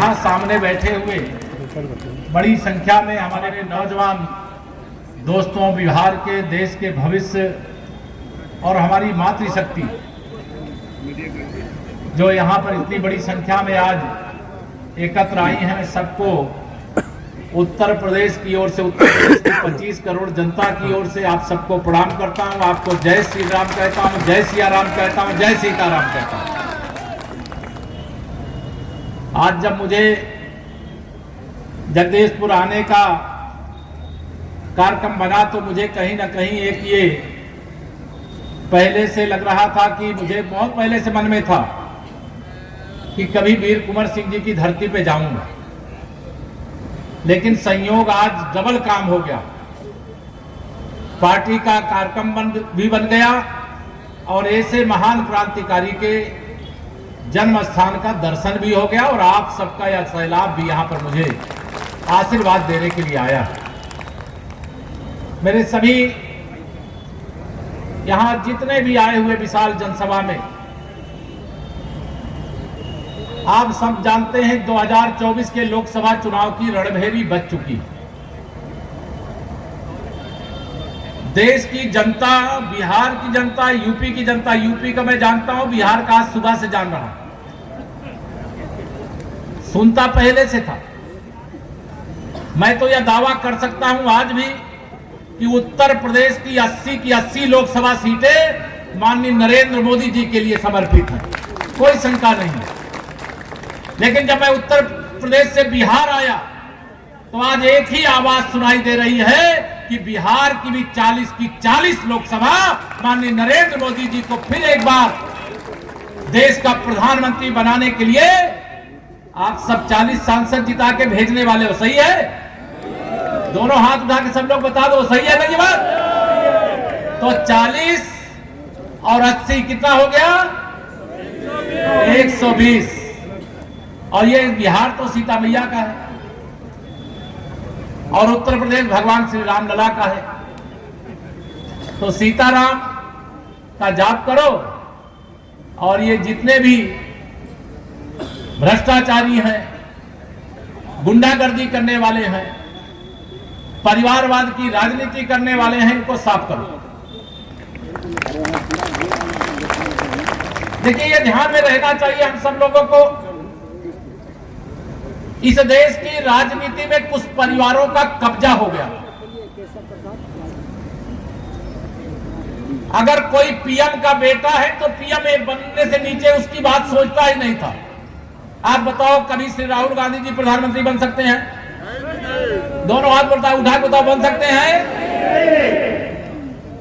यहाँ सामने बैठे हुए बड़ी संख्या में हमारे नौजवान दोस्तों, बिहार के, देश के भविष्य और हमारी मातृशक्ति जो यहाँ पर इतनी बड़ी संख्या में आज एकत्र आई हैं, मैं सबको उत्तर प्रदेश की ओर से, उत्तर प्रदेश की 25 करोड़ जनता की ओर से आप सबको प्रणाम करता हूँ। आपको जय श्री राम कहता हूँ, जय सिया राम कहता हूँ, जय सीताराम कहता हूँ। आज जब मुझे जगदीशपुर आने का कार्यक्रम बना तो मुझे कहीं ना कहीं एक ये पहले से लग रहा था कि मुझे बहुत पहले से मन में था कि कभी वीर कुंवर सिंह जी की धरती पे जाऊंगा, लेकिन संयोग आज डबल काम हो गया। पार्टी का कार्यक्रम भी बन गया और ऐसे महान क्रांतिकारी के जन्म स्थान का दर्शन भी हो गया और आप सबका यह सैलाब भी यहां पर मुझे आशीर्वाद देने के लिए आया। मेरे सभी यहां जितने भी आए हुए विशाल जनसभा में, आप सब जानते हैं 2024 के लोकसभा चुनाव की रणभेरी बज चुकी। देश की जनता, बिहार की जनता, यूपी की जनता, यूपी का मैं जानता हूं, बिहार का आज सुबह से जान रहा हूं, सुनता पहले से था। मैं तो यह दावा कर सकता हूं आज भी कि उत्तर प्रदेश की 80 की 80 लोकसभा सीटें माननीय नरेंद्र मोदी जी के लिए समर्पित हैं, कोई शंका नहीं है। लेकिन जब मैं उत्तर प्रदेश से बिहार आया तो आज एक ही आवाज सुनाई दे रही है कि बिहार की भी 40 की 40 लोकसभा माननीय नरेंद्र मोदी जी को फिर एक बार देश का प्रधानमंत्री बनाने के लिए आप सब 40 सांसद जिता के भेजने वाले हो। सही है? दोनों हाथ उठा के सब लोग बता दो, सही है मेरी बात? तो 40 और 80 कितना हो गया? 120। और ये बिहार तो सीता मैया का है और उत्तर प्रदेश भगवान श्री राम लला का है। तो सीताराम का जाप करो और ये जितने भी भ्रष्टाचारी हैं, गुंडागर्दी करने वाले हैं, परिवारवाद की राजनीति करने वाले हैं, इनको साफ करो। देखिए, ये ध्यान में रहना चाहिए हम सब लोगों को, इस देश की राजनीति में कुछ परिवारों का कब्जा हो गया। अगर कोई पीएम का बेटा है तो पीएम बनने से नीचे उसकी बात सोचता ही नहीं था। आप बताओ, कभी श्री राहुल गांधी जी प्रधानमंत्री बन सकते हैं? दोनों हाथ उठा के बताओ, बन सकते हैं?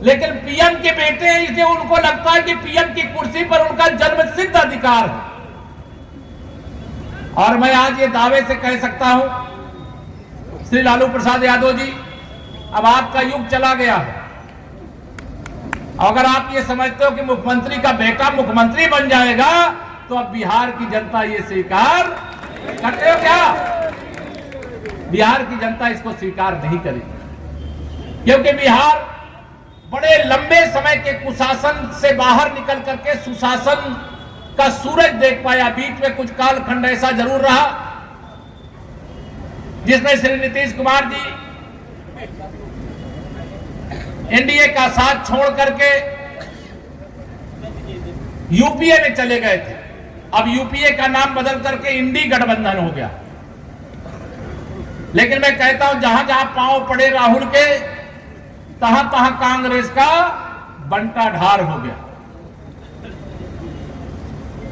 लेकिन पीएम के बेटे हैं, इसलिए उनको लगता है कि पीएम की कुर्सी पर उनका जन्मसिद्ध अधिकार है। और मैं आज ये दावे से कह सकता हूं, श्री लालू प्रसाद यादव जी, अब आपका युग चला गया है। अगर आप ये समझते हो कि मुख्यमंत्री का बेटा मुख्यमंत्री बन जाएगा तो अब बिहार की जनता ये स्वीकार करते हो क्या? बिहार की जनता इसको स्वीकार नहीं करेगी, क्योंकि बिहार बड़े लंबे समय के कुशासन से बाहर निकल करके सुशासन का सूरज देख पाया। बीच में कुछ कालखंड ऐसा जरूर रहा जिसमें श्री नीतीश कुमार जी एनडीए का साथ छोड़ करके यूपीए में चले गए थे। अब यूपीए का नाम बदल करके इंडी गठबंधन हो गया। लेकिन मैं कहता हूं, जहां जहां पांव पड़े राहुल के, तहां तहां कांग्रेस का बंटा ढार हो गया।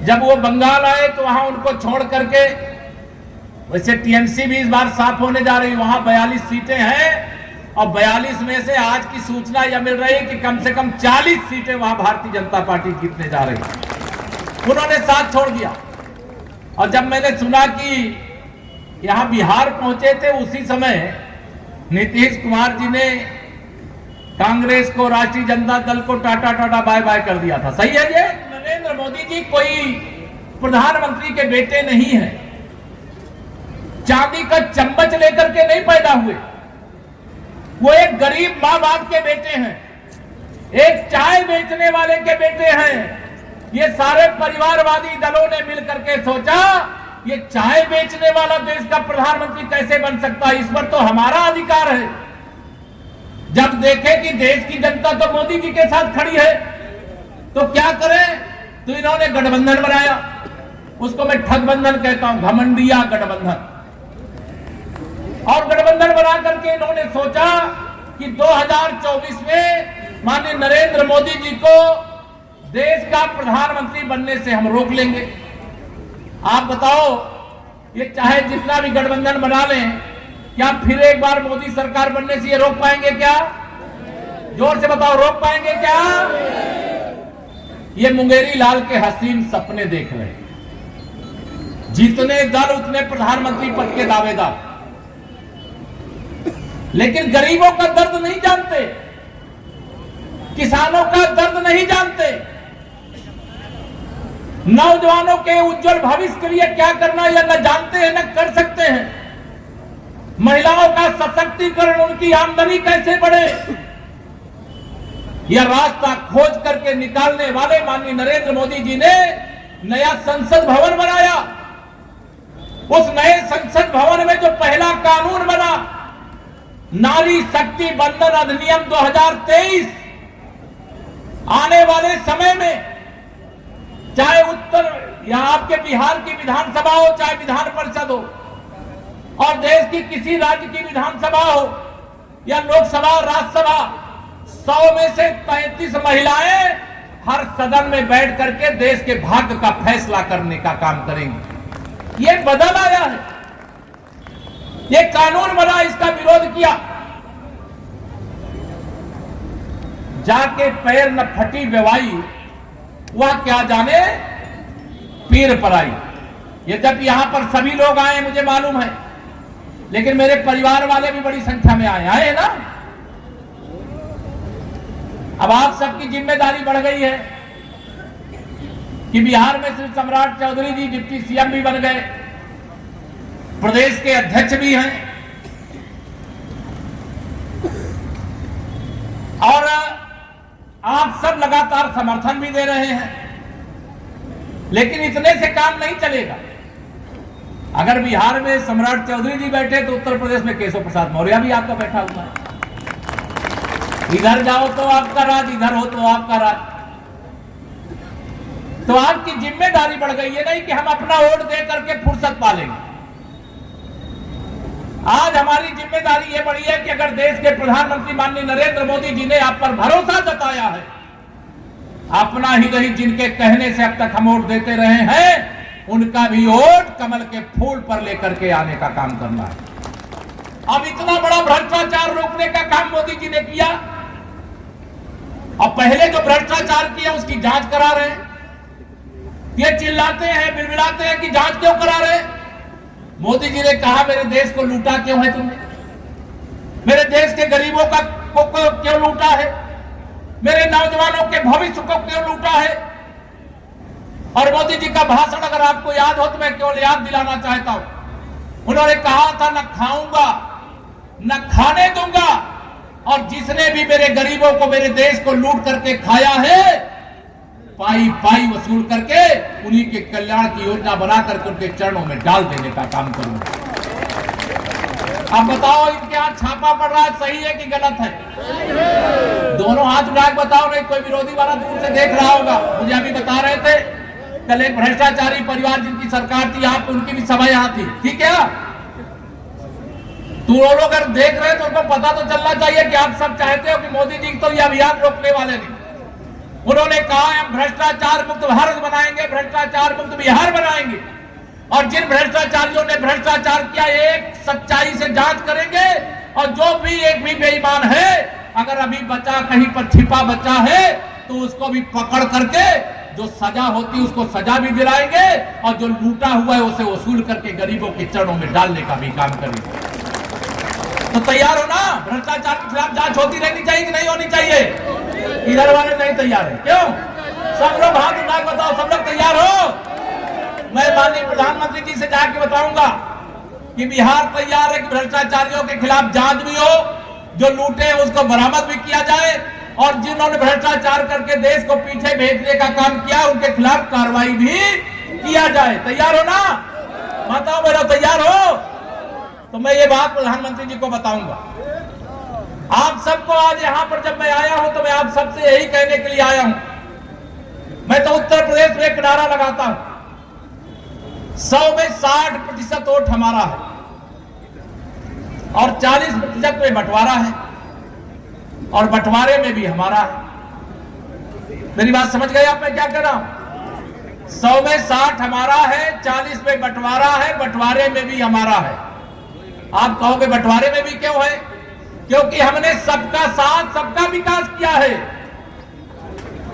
जब वो बंगाल आए तो वहां उनको छोड़ करके, वैसे टीएमसी भी इस बार साफ होने जा रही, वहां 42 सीटें हैं और 42 में से आज की सूचना यह मिल रही है कि कम से कम 40 सीटें वहां भारतीय जनता पार्टी जीतने जा रही है। उन्होंने साथ छोड़ दिया। और जब मैंने सुना कि यहां बिहार पहुंचे थे, उसी समय नीतीश कुमार जी ने कांग्रेस को, राष्ट्रीय जनता दल को टाटा टाटा बाय बाय कर दिया था। सही है ये? नरेंद्र मोदी जी कोई प्रधानमंत्री के बेटे नहीं है, चांदी का चम्मच लेकर के नहीं पैदा हुए। वो एक गरीब माँ बाप के बेटे हैं, एक चाय बेचने वाले के बेटे हैं। ये सारे परिवारवादी दलों ने मिलकर के सोचा ये चाय बेचने वाला देश का प्रधानमंत्री कैसे बन सकता है? इस पर तो हमारा अधिकार है। जब देखे कि देश की जनता तो मोदी जी के साथ खड़ी है तो क्या करें? तो इन्होंने गठबंधन बनाया, उसको मैं ठगबंधन कहता हूं, घमंडिया गठबंधन। और गठबंधन बना करके इन्होंने सोचा कि 2024 में माननीय नरेंद्र मोदी जी को देश का प्रधानमंत्री बनने से हम रोक लेंगे। आप बताओ, ये चाहे जितना भी गठबंधन बना लें, क्या फिर एक बार मोदी सरकार बनने से ये रोक पाएंगे क्या? जोर से बताओ, रोक पाएंगे क्या? ये मुंगेरी लाल के हसीन सपने देख रहे हैं। जितने दल उतने प्रधानमंत्री पद के दावेदार, लेकिन गरीबों का दर्द नहीं जानते, किसानों का दर्द नहीं जानते, नौजवानों के उज्जवल भविष्य के लिए क्या करना या न जानते हैं न कर सकते हैं। महिलाओं का सशक्तिकरण, उनकी आमदनी कैसे बढ़े, यह रास्ता खोज करके निकालने वाले माननीय नरेंद्र मोदी जी ने नया संसद भवन बनाया। उस नए संसद भवन में जो पहला कानून बना, नारी शक्ति बंधन अधिनियम 2023, आने वाले समय में चाहे उत्तर या आपके बिहार की विधानसभा हो, चाहे विधान परिषद हो, और देश की किसी राज्य की विधानसभा हो या लोकसभा, राज्यसभा, 100 में से 33 महिलाएं हर सदन में बैठ करके देश के भाग्य का फैसला करने का काम करेंगी। ये बदल आया है, ये कानून बना, इसका विरोध किया, जाके पैर न फटी बेवाई, वह क्या जाने पीर पर आई। ये जब यहां पर सभी लोग आए मुझे मालूम है, लेकिन मेरे परिवार वाले भी बड़ी संख्या में आए ना। अब आप सबकी जिम्मेदारी बढ़ गई है कि बिहार में श्री सम्राट चौधरी जी डिप्टी सीएम भी बन गए, प्रदेश के अध्यक्ष भी हैं, और आप सब लगातार समर्थन भी दे रहे हैं। लेकिन इतने से काम नहीं चलेगा। अगर बिहार में सम्राट चौधरी जी बैठे तो उत्तर प्रदेश में केशव प्रसाद मौर्य भी आपका बैठा हुआ है। इधर जाओ तो आपका राज, इधर हो तो आपका राज। तो आपकी जिम्मेदारी बढ़ गई है, नहीं कि हम अपना वोट दे करके फुर्सत पालेंगे। आज हमारी जिम्मेदारी यह बढ़ी है कि अगर देश के प्रधानमंत्री माननीय नरेंद्र मोदी जी ने आप पर भरोसा जताया है, अपना ही नहीं जिनके कहने से अब तक हम वोट देते रहे हैं, उनका भी वोट कमल के फूल पर लेकर के आने का काम करना है। अब इतना बड़ा भ्रष्टाचार रोकने का काम मोदी जी ने किया, अब पहले जो भ्रष्टाचार किया उसकी जांच करा रहे हैं। ये चिल्लाते हैं, बिलबिलाते हैं कि जांच क्यों करा रहे हैं? मोदी जी ने कहा मेरे देश को लूटा क्यों है तुमने, मेरे देश के गरीबों को क्यों लूटा है, मेरे नौजवानों के भविष्य को क्यों लूटा है। और मोदी जी का भाषण अगर आपको याद हो तो मैं केवल याद दिलाना चाहता हूं। उन्होंने कहा था न खाऊंगा न खाने दूंगा, और जिसने भी मेरे गरीबों को, मेरे देश को लूट करके खाया है, पाई पाई वसूल करके उन्हीं के कल्याण की योजना बना करके उनके चरणों में डाल देने का काम करूंगा। अब बताओ इनके हाथ छापा पड़ रहा है, सही है कि गलत है? दोनों हाथ उठा के बताओ, नहीं कोई विरोधी वाला दूर से देख रहा होगा। मुझे अभी बता रहे थे कल एक भ्रष्टाचारी परिवार जिनकी सरकार थी, यहाँ पे उनकी भी सभा यहाँ थी, ठीक है? तो वो लोग अगर देख रहे हैं तो उनको पता तो चलना चाहिए कि आप सब चाहते हो कि मोदी जी तो ये अभियान रोकने वाले नहीं। उन्होंने कहा हम भ्रष्टाचार मुक्त भारत बनाएंगे, भ्रष्टाचार मुक्त बिहार बनाएंगे, और जिन भ्रष्टाचारियों ने भ्रष्टाचार किया एक सच्चाई से जांच करेंगे, और जो भी एक भी बेईमान है, अगर अभी बचा कहीं पर छिपा बचा है तो उसको भी पकड़ करके जो सजा होती उसको सजा भी दिलाएंगे, और जो लूटा हुआ है उसे वसूल करके गरीबों के चरणों में डालने का भी काम करेंगे। तो तैयार हो ना? भ्रष्टाचार के खिलाफ जांच होती रहनी चाहिए कि नहीं होनी चाहिए? इधर वाले नहीं तैयार है, क्यों? सब लोग हाथ उठा के बताओ, सब लोग तैयार हो? मैं माननीय प्रधानमंत्री जी से जाके बताऊंगा कि बिहार तैयार है कि भ्रष्टाचारियों के खिलाफ जांच भी हो, जो लूटे उसको बरामद भी किया जाए, और जिन्होंने भ्रष्टाचार करके देश को पीछे भेजने का काम किया उनके खिलाफ कार्रवाई भी किया जाए। तैयार हो ना? बताओ मेरा तैयार हो तो मैं ये बात प्रधानमंत्री जी को बताऊंगा। आप सबको आज यहां पर जब मैं आया हूं तो मैं आप सबसे यही कहने के लिए आया हूं। मैं तो उत्तर प्रदेश में एक नारा लगाता हूं, 100 में 60% वोट हमारा है और 40% में बंटवारा है और बंटवारे में भी हमारा है। मेरी बात समझ गए आप? मैं क्या कह रहा हूं? 100 में 60 हमारा है, 40 में बंटवारा है, बंटवारे में भी हमारा है। आप कहोगे बंटवारे में भी क्यों है? क्योंकि हमने सबका साथ सबका विकास किया है।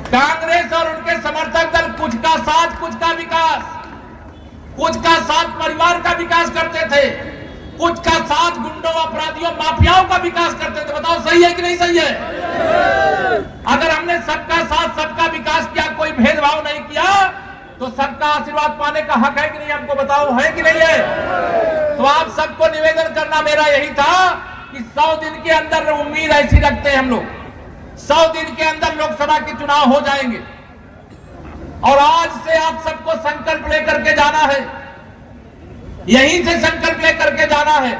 कांग्रेस और उनके समर्थक दल कुछ का साथ कुछ का विकास, कुछ का साथ परिवार का विकास करते थे, कुछ का साथ गुंडों, अपराधियों, माफियाओं का विकास करते थे। बताओ सही है कि नहीं सही है? अगर हमने सबका साथ सबका विकास किया, कोई भेदभाव नहीं किया, तो सबका आशीर्वाद पाने का हक है कि नहीं? हमको बताओ, है कि नहीं है? तो आप सबको निवेदन करना मेरा यही था कि 100 दिन के अंदर उम्मीद ऐसी रखते हैं हम लोग, 100 दिन के अंदर लोकसभा के चुनाव हो जाएंगे। और आज से आप सबको संकल्प लेकर के जाना है, यहीं से संकल्प लेकर के जाना है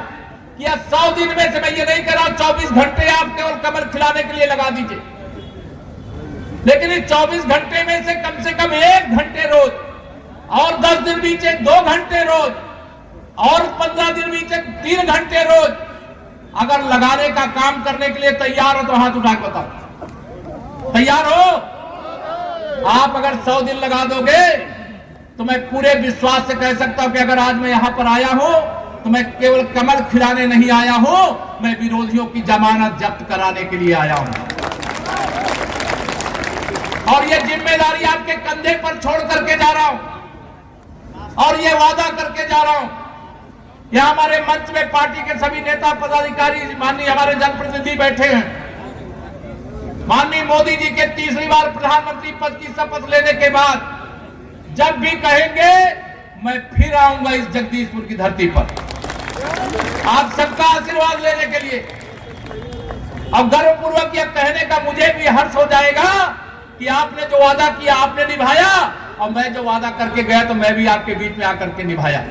कि 100 दिन में से, मैं ये नहीं कह रहा 24 घंटे आप केवल कमल खिलाने के लिए लगा दीजिए, लेकिन इस 24 घंटे में से कम 1 घंटे रोज, और 10 दिन बीचे 2 घंटे रोज, और 15 दिन बीचे 3 घंटे रोज अगर लगाने का काम करने के लिए तैयार हो तो हाथ उठा के बताओ, तैयार हो? आप अगर 100 दिन लगा दोगे तो मैं पूरे विश्वास से कह सकता हूं कि अगर आज मैं यहां पर आया हूं तो मैं केवल कमल खिलाने नहीं आया हूं, मैं विरोधियों की जमानत जब्त कराने के लिए आया हूं। और ये जिम्मेदारी आपके कंधे पर छोड़ करके जा रहा हूं और ये वादा करके जा रहा हूं। यहां हमारे मंच में पार्टी के सभी नेता पदाधिकारी, माननीय हमारे जनप्रतिनिधि बैठे हैं। माननीय मोदी जी के तीसरी बार प्रधानमंत्री पद की शपथ लेने के बाद जब भी कहेंगे मैं फिर आऊंगा इस जगदीशपुर की धरती पर आप सबका आशीर्वाद लेने के लिए। और गर्वपूर्वक यह कहने का मुझे भी हर्ष हो जाएगा कि आपने जो वादा किया आपने निभाया, और मैं जो वादा करके गया तो मैं भी आपके बीच में आकर के निभाया।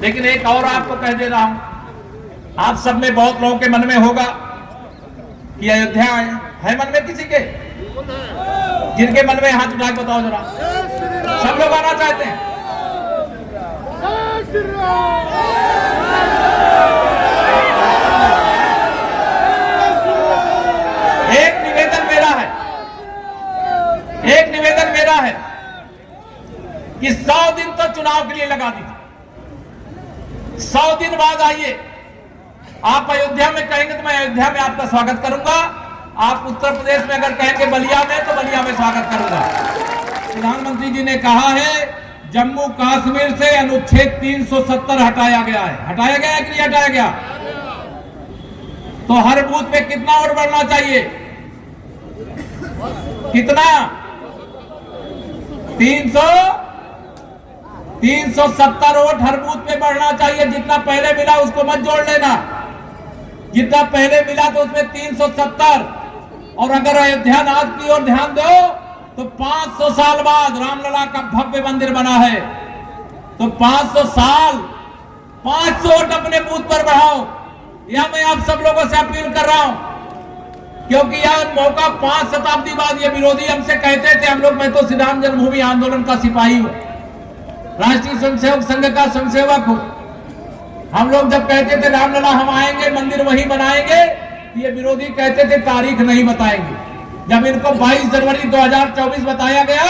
लेकिन एक और आपको कह दे रहा हूं, आप सब में बहुत लोगों के मन में होगा कि अयोध्या है मन में किसी के? जिनके मन में हाथ उठा के बताओ जरा, सब लोग आना चाहते हैं? एक निवेदन मेरा है कि 100 दिन तो चुनाव के लिए लगा दीजिए, 100 दिन बाद आइए। आप अयोध्या में कहेंगे तो मैं अयोध्या में आपका स्वागत करूंगा। आप उत्तर प्रदेश में अगर कहेंगे बलिया में तो बलिया में स्वागत करूंगा। प्रधानमंत्री जी ने कहा है जम्मू कश्मीर से अनुच्छेद 370 हटाया गया है। हटाया गया है कि नहीं हटाया गया? तो हर बूथ पे कितना और बढ़ना चाहिए? कितना? 370 वोट हर बूथ पे बढ़ना चाहिए। जितना पहले मिला उसको मत जोड़ लेना, जितना पहले मिला तो उसमें 370। और अगर अयोध्या नाथ की ओर ध्यान दो तो 500 साल बाद रामलला का भव्य मंदिर बना है, तो 500 साल 500 वोट अपने बूथ पर बढ़ाओ। यह मैं आप सब लोगों से अपील कर रहा हूं, क्योंकि यह मौका 5 शताब्दी बाद ये विरोधी हमसे कहते थे, हम लोग, मैं तो श्री राम जन्मभूमि आंदोलन का सिपाही हूं, राष्ट्रीय स्वयंसेवक संघ का स्वयंसेवक हूं। हम लोग जब कहते थे रामलला हम आएंगे मंदिर वहीं बनाएंगे, तो ये विरोधी कहते थे तारीख नहीं बताएंगे। जब इनको 22 जनवरी 2024 बताया गया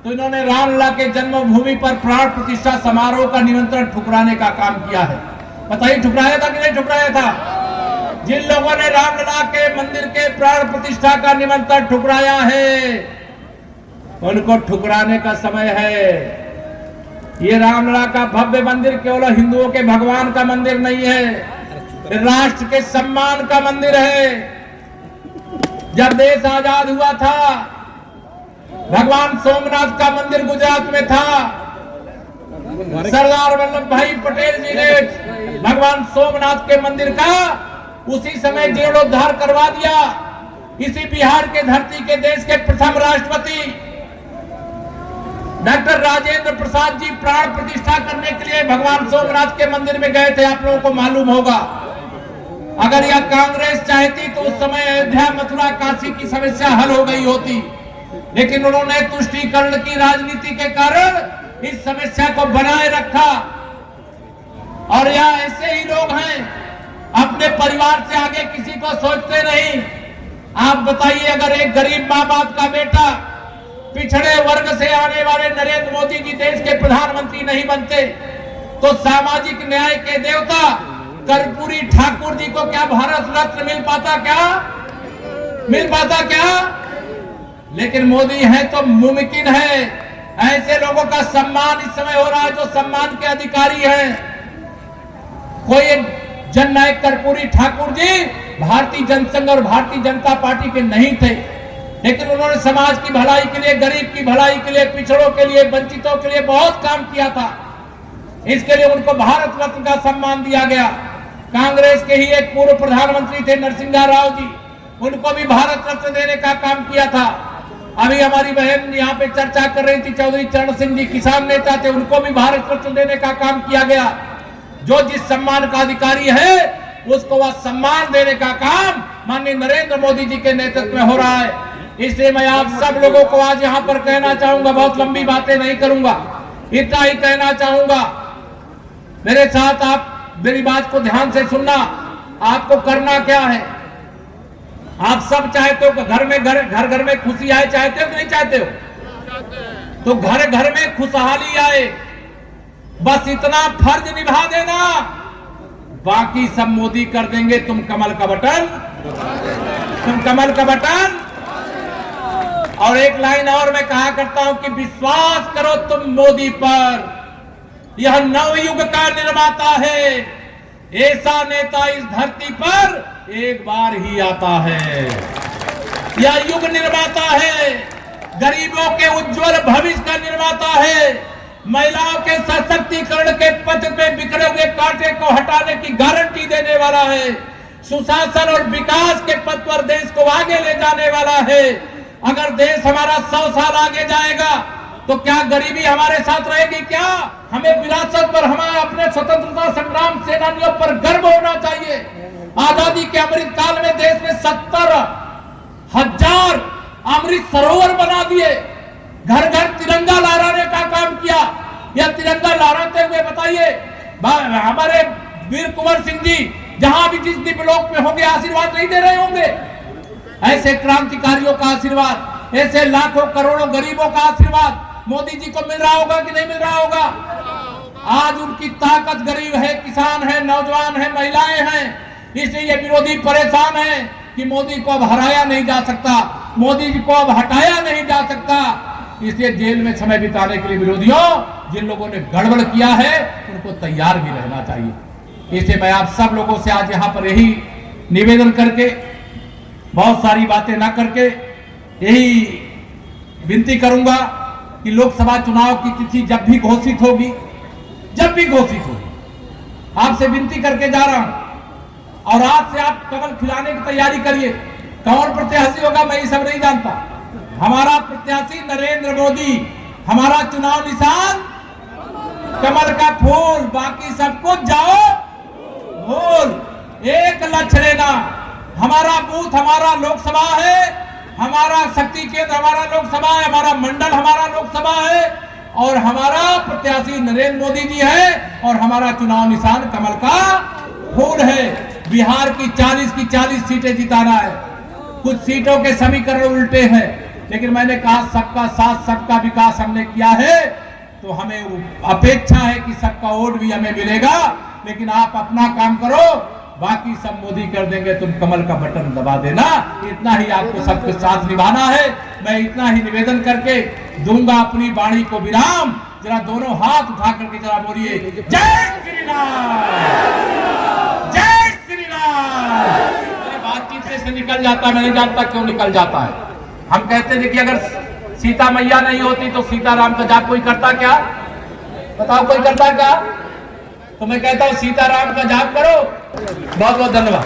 तो इन्होंने रामलला के जन्मभूमि पर प्राण प्रतिष्ठा समारोह का निमंत्रण ठुकराने का काम किया है। बताइए ठुकराया था कि नहीं ठुकराया था? जिन लोगों ने रामलला के मंदिर के प्राण प्रतिष्ठा का निमंत्रण ठुकराया है उनको ठुकराने का समय है। ये रामलला का भव्य मंदिर केवल हिंदुओं के भगवान का मंदिर नहीं है, राष्ट्र के सम्मान का मंदिर है। जब देश आजाद हुआ था भगवान सोमनाथ का मंदिर गुजरात में था। सरदार वल्लभ भाई पटेल जी ने भगवान सोमनाथ के मंदिर का उसी समय जीर्णोद्धार करवा दिया। इसी बिहार के धरती के देश के प्रथम राष्ट्रपति डॉक्टर राजेंद्र प्रसाद जी प्राण प्रतिष्ठा करने के लिए भगवान सोमनाथ के मंदिर में गए थे, आप लोगों को मालूम होगा। अगर यह कांग्रेस चाहती तो उस समय अयोध्या, मथुरा, काशी की समस्या हल हो गई होती, लेकिन उन्होंने तुष्टीकरण की राजनीति के कारण इस समस्या को बनाए रखा। और यह ऐसे ही लोग हैं, अपने परिवार से आगे किसी को सोचते नहीं। आप बताइए, अगर एक गरीब माँ बाप का बेटा पिछड़े वर्ग से आने वाले नरेंद्र मोदी जी देश के प्रधानमंत्री नहीं बनते तो सामाजिक न्याय के देवता कर्पूरी ठाकुर जी को क्या भारत रत्न मिल पाता क्या? लेकिन मोदी है तो मुमकिन है। ऐसे लोगों का सम्मान इस समय हो रहा है जो सम्मान के अधिकारी हैं। कोई जननायक कर्पूरी ठाकुर जी भारतीय जनसंघ और भारतीय जनता पार्टी के नहीं थे, लेकिन उन्होंने समाज की भलाई के लिए, गरीब की भलाई के लिए, पिछड़ों के लिए, वंचितों के लिए बहुत काम किया था। इसके लिए उनको भारत रत्न का सम्मान दिया गया। कांग्रेस के ही एक पूर्व प्रधानमंत्री थे नरसिंह राव जी, उनको भी भारत रत्न देने का काम किया था। अभी हमारी बहन यहाँ पे चर्चा कर रही थी, चौधरी चरण सिंह जी किसान नेता थे, उनको भी भारत रत्न देने का काम किया गया। जो जिस सम्मान का अधिकारी है उसको वह सम्मान देने का काम माननीय नरेंद्र मोदी जी के नेतृत्व में हो रहा है। इसलिए मैं आप सब लोगों को आज यहाँ पर कहना चाहूंगा, बहुत लंबी बातें नहीं करूंगा, इतना ही कहना चाहूंगा। मेरे साथ आप मेरी बात को ध्यान से सुनना। आपको करना क्या है? आप सब चाहते हो कि घर में खुशी आए, चाहते हो कि नहीं चाहते हो? तो घर घर में खुशहाली आए, बस इतना फर्ज निभा देना, बाकी सब मोदी कर देंगे। तुम कमल का बटन। और एक लाइन और मैं कहा करता हूं कि विश्वास करो तुम मोदी पर, यह नवयुग का निर्माता है। ऐसा नेता इस धरती पर एक बार ही आता है। यह युग निर्माता है, गरीबों के उज्जवल भविष्य का निर्माता है, महिलाओं के सशक्तिकरण के पथ पे बिखरे हुए कांटे को हटाने की गारंटी देने वाला है, सुशासन और विकास के पथ पर देश को आगे ले जाने वाला है। अगर देश हमारा 100 साल आगे जाएगा तो क्या गरीबी हमारे साथ रहेगी? क्या हमें विरासत पर, हमें अपने स्वतंत्रता संग्राम सेनानियों पर गर्व होना चाहिए। आजादी के अमृत काल में देश में 70,000 अमृत सरोवर बना दिए, घर घर तिरंगा लहराने का काम किया। यह तिरंगा लहराते हुए बताइए, हमारे वीर कुंवर सिंह जी जहां भी जिस दिव्यलोक में होंगे आशीर्वाद नहीं दे रहे होंगे? ऐसे क्रांतिकारियों का आशीर्वाद, ऐसे लाखों करोड़ों गरीबों का आशीर्वाद मोदी जी को मिल रहा होगा कि नहीं मिल रहा होगा? आज उनकी ताकत गरीब है, किसान है, नौजवान है, महिलाएं हैं। इसलिए ये विरोधी परेशान है कि मोदी को अब हराया नहीं जा सकता, मोदी जी को अब हटाया नहीं जा सकता। इसलिए जेल में समय बिताने के लिए विरोधियों, जिन लोगों ने गड़बड़ किया है उनको तैयार भी रहना चाहिए। इसलिए मैं आप सब लोगों से आज यहाँ पर यही निवेदन करके, बहुत सारी बातें ना करके, यही विनती करूंगा कि लोकसभा चुनाव की तिथि जब भी घोषित होगी, आपसे विनती करके जा रहा हूं। और आज से आप कमल खिलाने की तैयारी करिए। कौन प्रत्याशी होगा मैं ये सब नहीं जानता। हमारा प्रत्याशी नरेंद्र मोदी, हमारा चुनाव निशान कमल का फूल, बाकी सब कुछ जाओ भूल। एक लक्ष्य लेना, हमारा बूथ हमारा लोकसभा है, हमारा शक्ति केंद्र हमारा लोकसभा है, हमारा मंडल हमारा लोकसभा है, और हमारा प्रत्याशी नरेंद्र मोदी जी है, और हमारा चुनाव निशान कमल का फूल है। बिहार की 40 की 40 सीटें जिताना है। कुछ सीटों के समीकरण उल्टे हैं, लेकिन मैंने कहा सबका साथ सबका विकास हमने किया है, तो हमें अपेक्षा है कि सबका वोट भी हमें मिलेगा। लेकिन आप अपना काम करो, बाकी सब मोदी कर देंगे, तुम कमल का बटन दबा देना। इतना ही आपको सबके साथ निभाना है। मैं इतना ही निवेदन करके दूंगा अपनी वाणी को विराम। जरा दोनों हाथ उठा करके जरा बोलिए, जय श्री राम, जय श्री राम। बातचीत से निकल जाता, मैं नहीं जानता क्यों निकल जाता है। हम कहते थे कि अगर सीता मैया नहीं होती तो सीताराम का जाप कोई करता क्या? बताओ, कोई करता क्या? तो मैं कहता हूं सीताराम का जाप करो। बहुत बहुत धन्यवाद।